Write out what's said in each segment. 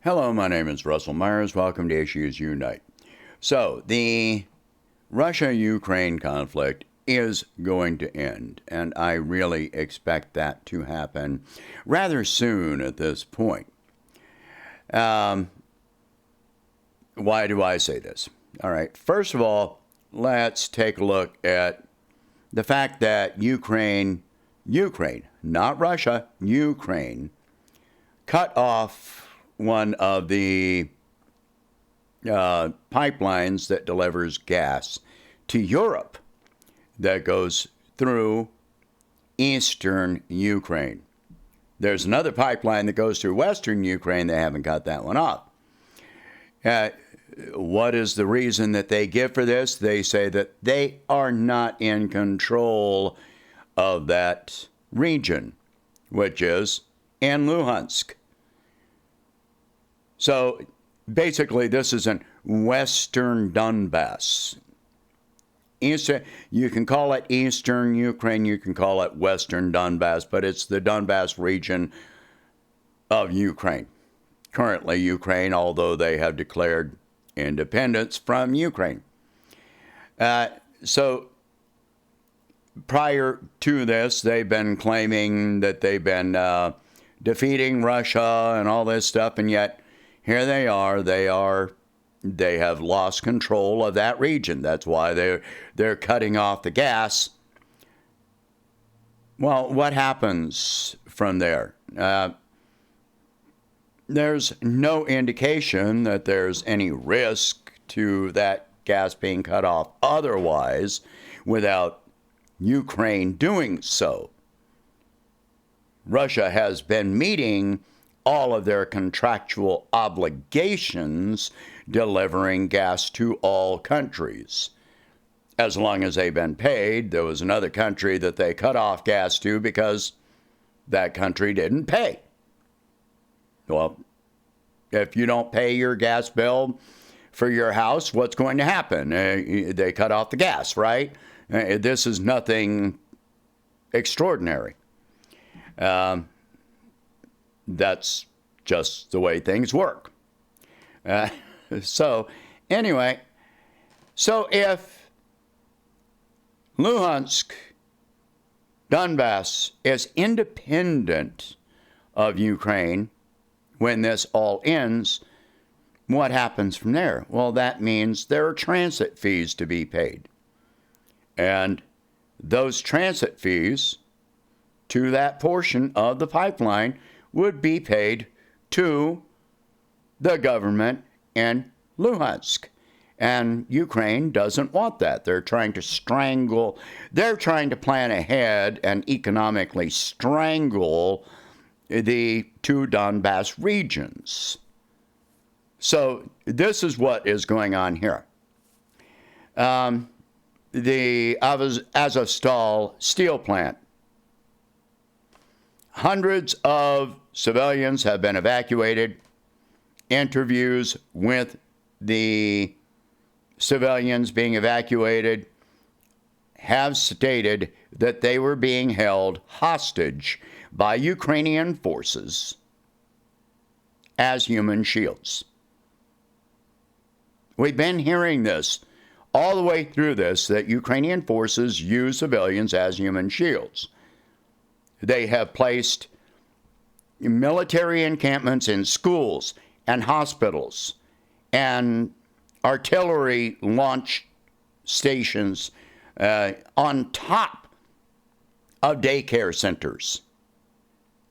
Hello, my name is Russell Myers. Welcome to Issues Unite. So, the Russia-Ukraine conflict is going to end, and I really expect that to happen rather soon at this point. Why do I say this? All right, first of all, let's take a look at the fact that Ukraine, not Russia, Ukraine, cut off one of the pipelines that delivers gas to Europe that goes through eastern Ukraine. There's another pipeline that goes through western Ukraine. They haven't cut that one off. What is the reason that they give for this? They say that they are not in control of that region, which is in Luhansk. So basically, this is in western Donbass. You can call it eastern Ukraine, you can call it western Donbass, but it's the Donbass region of Ukraine. Currently Ukraine, although they have declared independence from Ukraine. So prior to this, they've been claiming that they've been defeating Russia and all this stuff, and yet here they are. They have lost control of that region. That's why they're cutting off the gas. Well, what happens from there? There's no indication that there's any risk to that gas being cut off otherwise without Ukraine doing so. Russia has been meeting all of their contractual obligations delivering gas to all countries. As long as they've been paid, there was another country that they cut off gas to because that country didn't pay. Well, if you don't pay your gas bill for your house, what's going to happen? They cut off the gas, right? This is nothing extraordinary. That's just the way things work. So if Luhansk, Donbass is independent of Ukraine when this all ends, what happens from there? Well, that means there are transit fees to be paid. And those transit fees to that portion of the pipeline would be paid to the government in Luhansk. And Ukraine doesn't want that. They're trying to plan ahead and economically strangle the two Donbass regions. So this is what is going on here. The Azovstal steel plant. Hundreds of civilians have been evacuated. Interviews with the civilians being evacuated have stated that they were being held hostage by Ukrainian forces as human shields. We've been hearing this all the way through this, that Ukrainian forces use civilians as human shields. They have placed military encampments in schools and hospitals and artillery launch stations on top of daycare centers,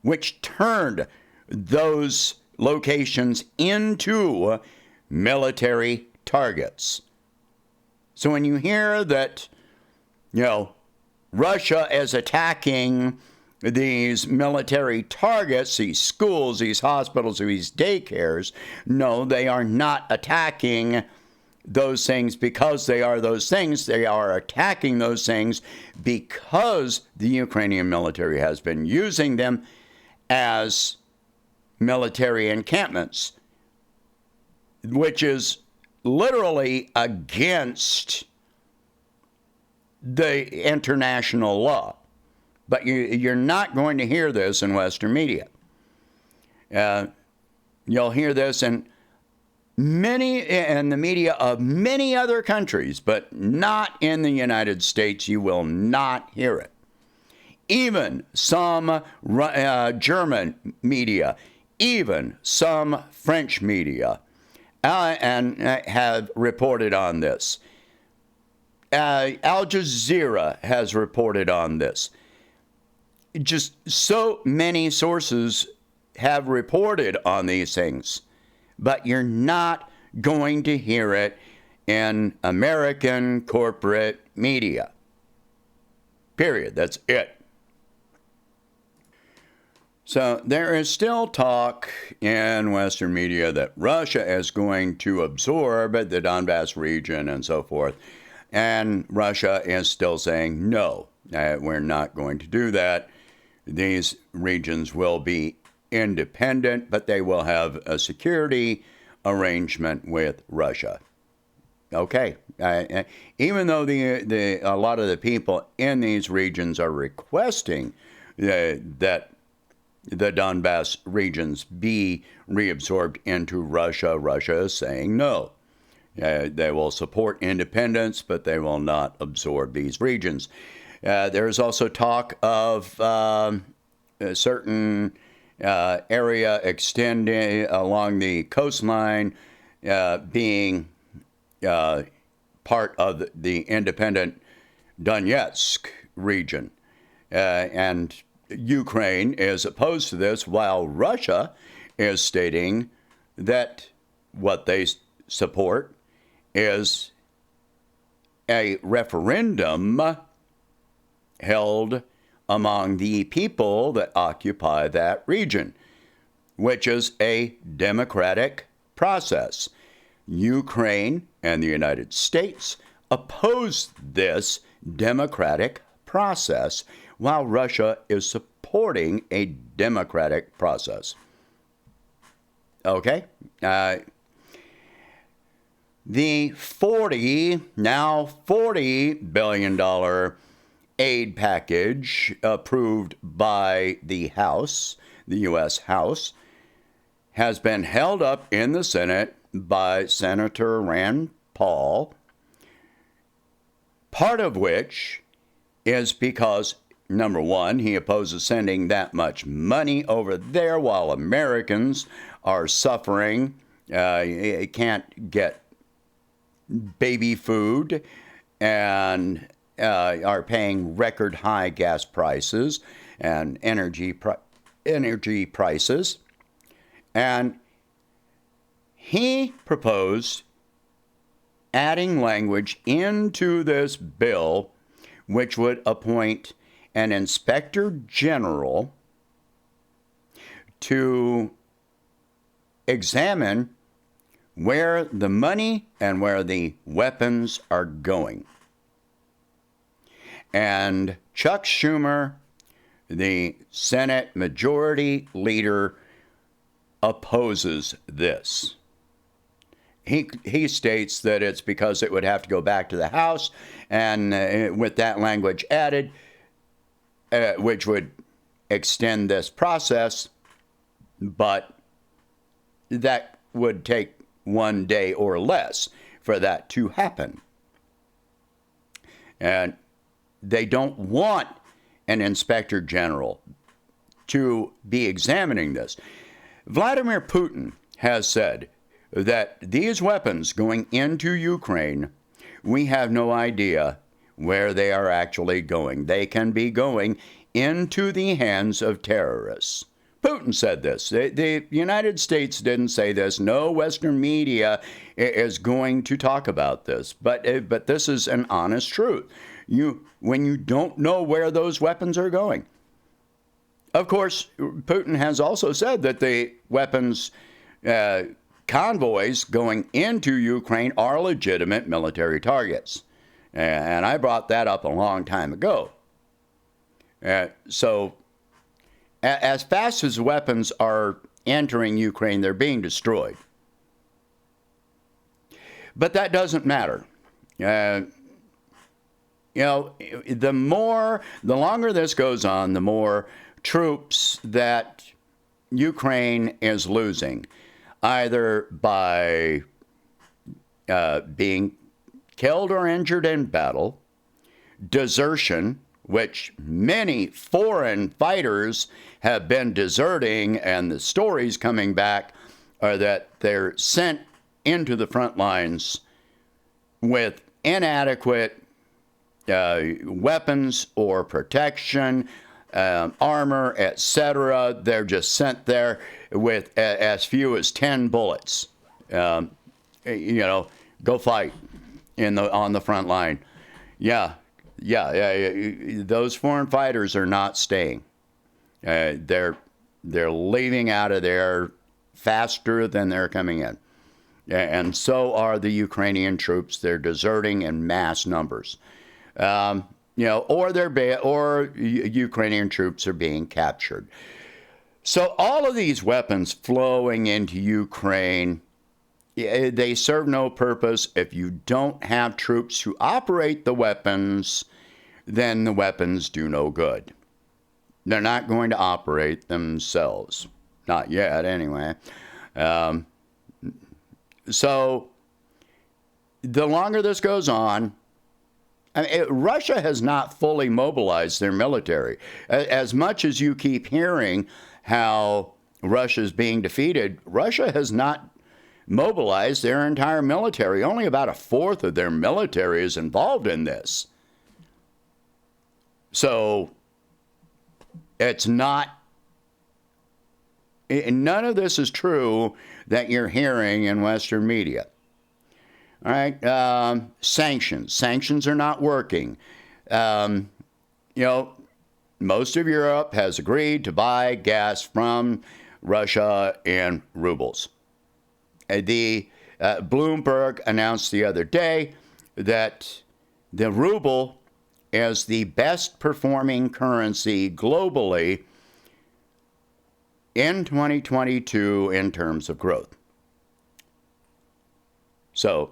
which turned those locations into military targets. So when you hear that, Russia is attacking these military targets, these schools, these hospitals, these daycares, no, they are not attacking those things because they are those things. They are attacking those things because the Ukrainian military has been using them as military encampments, which is literally against the international law. But you're not going to hear this in Western media. You'll hear this in the media of many other countries, but not in the United States. You will not hear it. Even some German media, even some French media, and have reported on this. Al Jazeera has reported on this. Just so many sources have reported on these things, but you're not going to hear it in American corporate media. Period. That's it. So there is still talk in Western media that Russia is going to absorb the Donbass region and so forth. And Russia is still saying, no, we're not going to do that. These regions will be independent, but they will have a security arrangement with Russia. Okay. Even though a lot of the people in these regions are requesting that the Donbass regions be reabsorbed into Russia, Russia is saying no. They will support independence, but they will not absorb these regions. There is also talk of a certain area extending along the coastline being part of the independent Donetsk region. And Ukraine is opposed to this, while Russia is stating that what they support is a referendum held among the people that occupy that region, which is a democratic process. Ukraine and the United States oppose this democratic process, while Russia is supporting a democratic process. Okay? The $40 billion aid package approved by the House, the U.S. House, has been held up in the Senate by Senator Rand Paul, part of which is because, number one, he opposes sending that much money over there while Americans are suffering, can't get baby food, and are paying record high gas prices and energy prices. And he proposed adding language into this bill which would appoint an inspector general to examine where the money and where the weapons are going. And Chuck Schumer, the Senate Majority Leader, opposes this. He states that it's because it would have to go back to the House, and with that language added, which would extend this process, but that would take one day or less for that to happen. And they don't want an inspector general to be examining this. Vladimir Putin has said that these weapons going into Ukraine, we have no idea where they are actually going. They can be going into the hands of terrorists. Putin said this. The United States didn't say this. No Western media is going to talk about this. But this is an honest truth. When you don't know where those weapons are going. Of course, Putin has also said that the weapons convoys going into Ukraine are legitimate military targets. And I brought that up a long time ago. So as fast as weapons are entering Ukraine, they're being destroyed. But that doesn't matter. The longer this goes on, the more troops that Ukraine is losing. either by being killed or injured in battle, desertion, which many foreign fighters have been deserting, and the stories coming back are that they're sent into the front lines with inadequate weapons or protection, armor, etc. They're just sent there with as few as 10 bullets. Go fight on the front line. Yeah. Those foreign fighters are not staying. They're leaving out of there faster than they're coming in. And so are the Ukrainian troops. They're deserting in mass numbers. Or Ukrainian troops are being captured. So all of these weapons flowing into Ukraine, they serve no purpose. If you don't have troops who operate the weapons, then the weapons do no good. They're not going to operate themselves. Not yet, anyway. So the longer this goes on, Russia has not fully mobilized their military. As much as you keep hearing how Russia is being defeated, Russia has not mobilized their entire military. Only about a fourth of their military is involved in this. So it's not, none of this is true that you're hearing in Western media. All right, sanctions. Sanctions are not working. Most of Europe has agreed to buy gas from Russia in rubles. The Bloomberg announced the other day that the ruble is the best performing currency globally in 2022 in terms of growth. So,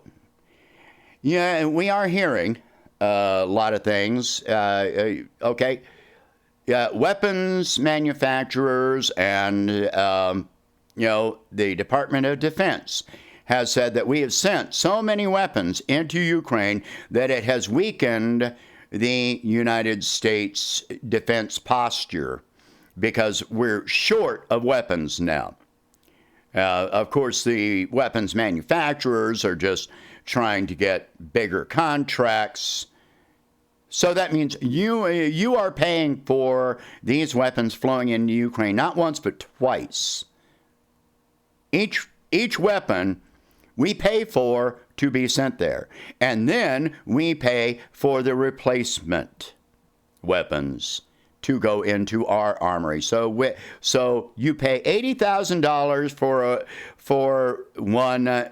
yeah, we are hearing a lot of things. Okay. Weapons manufacturers and, the Department of Defense has said that we have sent so many weapons into Ukraine that it has weakened the United States defense posture because we're short of weapons now. Of course, the weapons manufacturers are just trying to get bigger contracts. So that means you are paying for these weapons flowing into Ukraine not once but twice. Each weapon we pay for to be sent there, and then we pay for the replacement weapons to go into our armory. So you pay $80,000 for one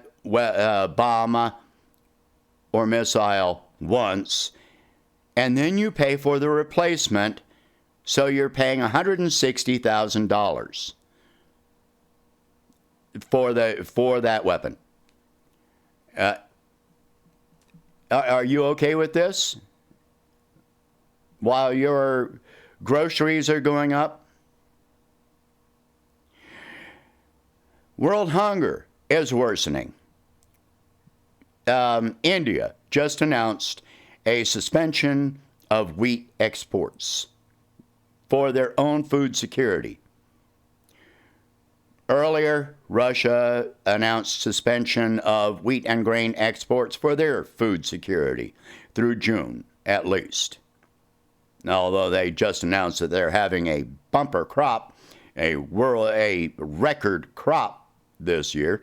bomb or missile once, and then you pay for the replacement. So you're paying $160,000 for that weapon. Are you okay with this? While your groceries are going up? World hunger is worsening. India just announced a suspension of wheat exports for their own food security. Earlier, Russia announced suspension of wheat and grain exports for their food security through June, at least. Although they just announced that they're having a bumper crop, a record crop this year.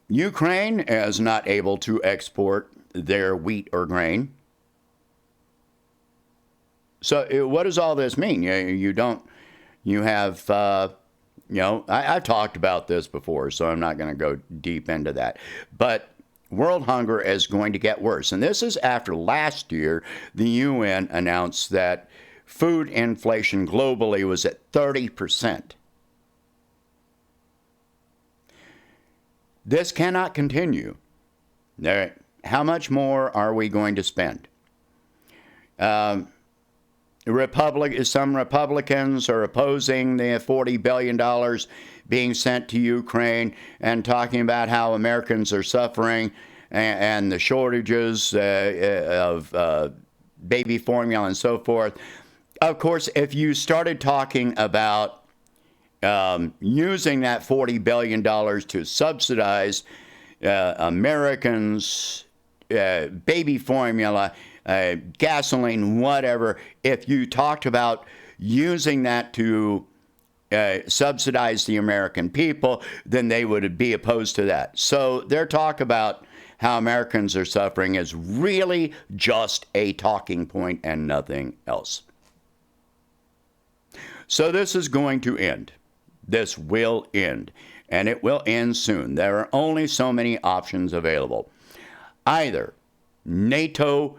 Ukraine is not able to export their wheat or grain. So what does all this mean? I've talked about this before, so I'm not going to go deep into that. But world hunger is going to get worse. And this is after last year, the UN announced that food inflation globally was at 30%. This cannot continue. How much more are we going to spend? Some Republicans are opposing the $40 billion being sent to Ukraine and talking about how Americans are suffering and the shortages of baby formula and so forth. Of course, if you started talking about using that $40 billion to subsidize Americans' baby formula, gasoline, whatever, if you talked about using that to subsidize the American people, then they would be opposed to that. So their talk about how Americans are suffering is really just a talking point and nothing else. So this is going to end. This will end, and it will end soon. There are only so many options available. Either NATO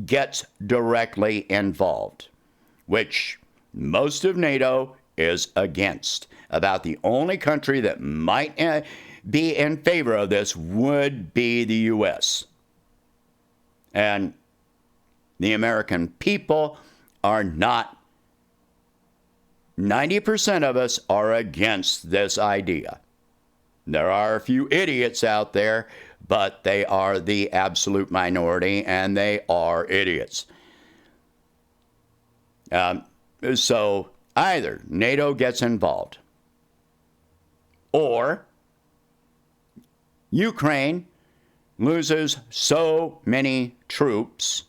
gets directly involved, which most of NATO is against. About the only country that might be in favor of this would be the U.S. And the American people are not. 90% of us are against this idea. There are a few idiots out there, but they are the absolute minority, and they are idiots. So either NATO gets involved, or Ukraine loses so many troops,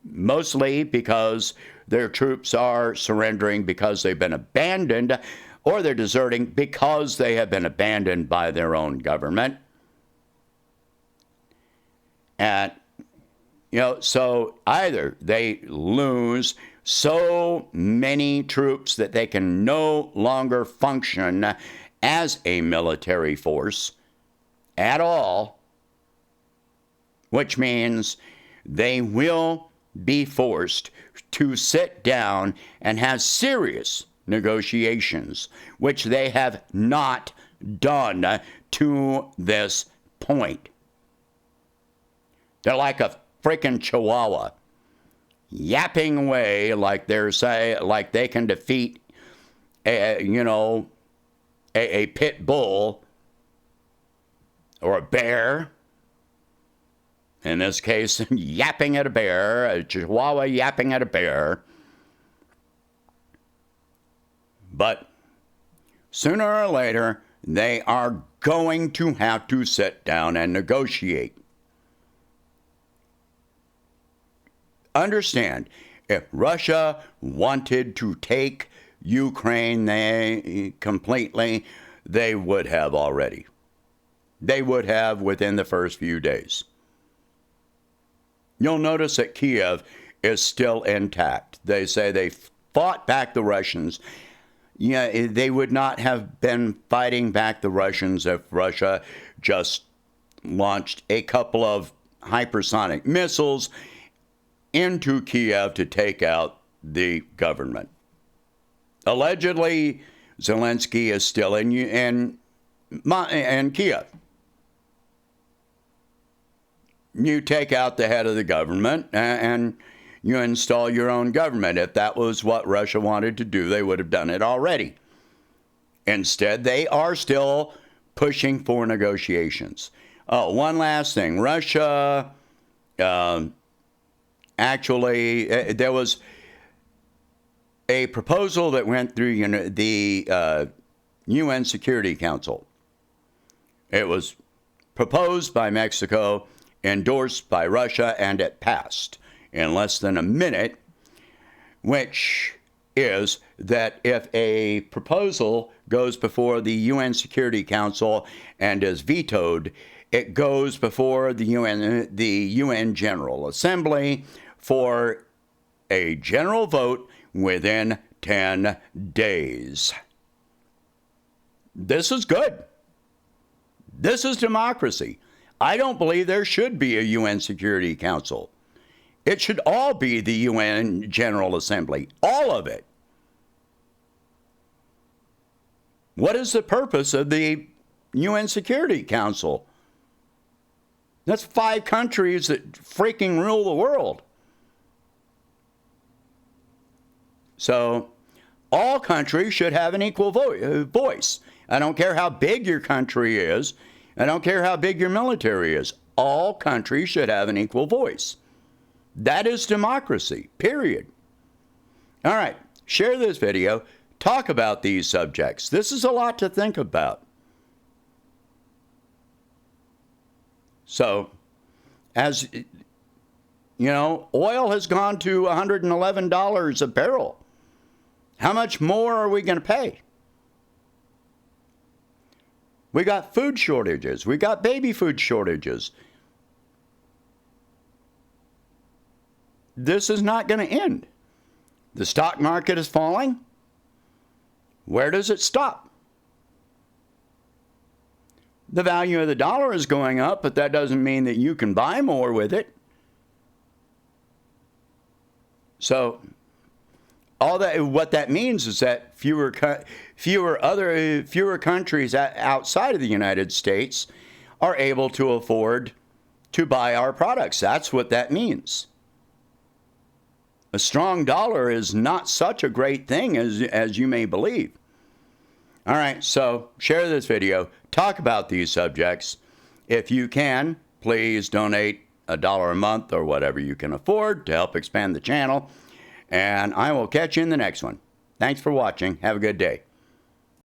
mostly because their troops are surrendering because they've been abandoned, or they're deserting because they have been abandoned by their own government. And, so either they lose so many troops that they can no longer function as a military force at all, which means they will be forced to sit down and have serious negotiations, which they have not done to this point. They're like a freaking chihuahua, yapping away like like they can defeat a pit bull or a bear. In this case, yapping at a bear, a chihuahua yapping at a bear. But sooner or later, they are going to have to sit down and negotiate. Understand, if Russia wanted to take Ukraine completely, they would have already. They would have within the first few days. You'll notice that Kiev is still intact. They say they fought back the Russians. Yeah, they would not have been fighting back the Russians if Russia just launched a couple of hypersonic missiles into Kiev to take out the government. Allegedly, Zelensky is still in Kiev. You take out the head of the government and you install your own government. If that was what Russia wanted to do, they would have done it already. Instead, they are still pushing for negotiations. Oh, one last thing. Russia, actually, there was a proposal that went through the UN Security Council. It was proposed by Mexico, endorsed by Russia, and it passed in less than a minute, which is that if a proposal goes before the UN Security Council and is vetoed, it goes before the UN General Assembly for a general vote within 10 days. This is good. This is democracy. I don't believe there should be a UN Security Council. It should all be the UN General Assembly, all of it. What is the purpose of the UN Security Council? That's 5 countries that freaking rule the world. So all countries should have an equal voice. I don't care how big your country is. I don't care how big your military is. All countries should have an equal voice. That is democracy, period. All right, share this video. Talk about these subjects. This is a lot to think about. So, as you know, oil has gone to $111 a barrel. How much more are we going to pay? We got food shortages. We got baby food shortages. This is not going to end. The stock market is falling. Where does it stop? The value of the dollar is going up, but that doesn't mean that you can buy more with it. So what that means is that fewer countries outside of the United States are able to afford to buy our products. That's what that means. A strong dollar is not such a great thing as you may believe. All right, so share this video. Talk about these subjects. If you can, please donate $1 a month or whatever you can afford to help expand the channel. And I will catch you in the next one. Thanks for watching. Have a good day.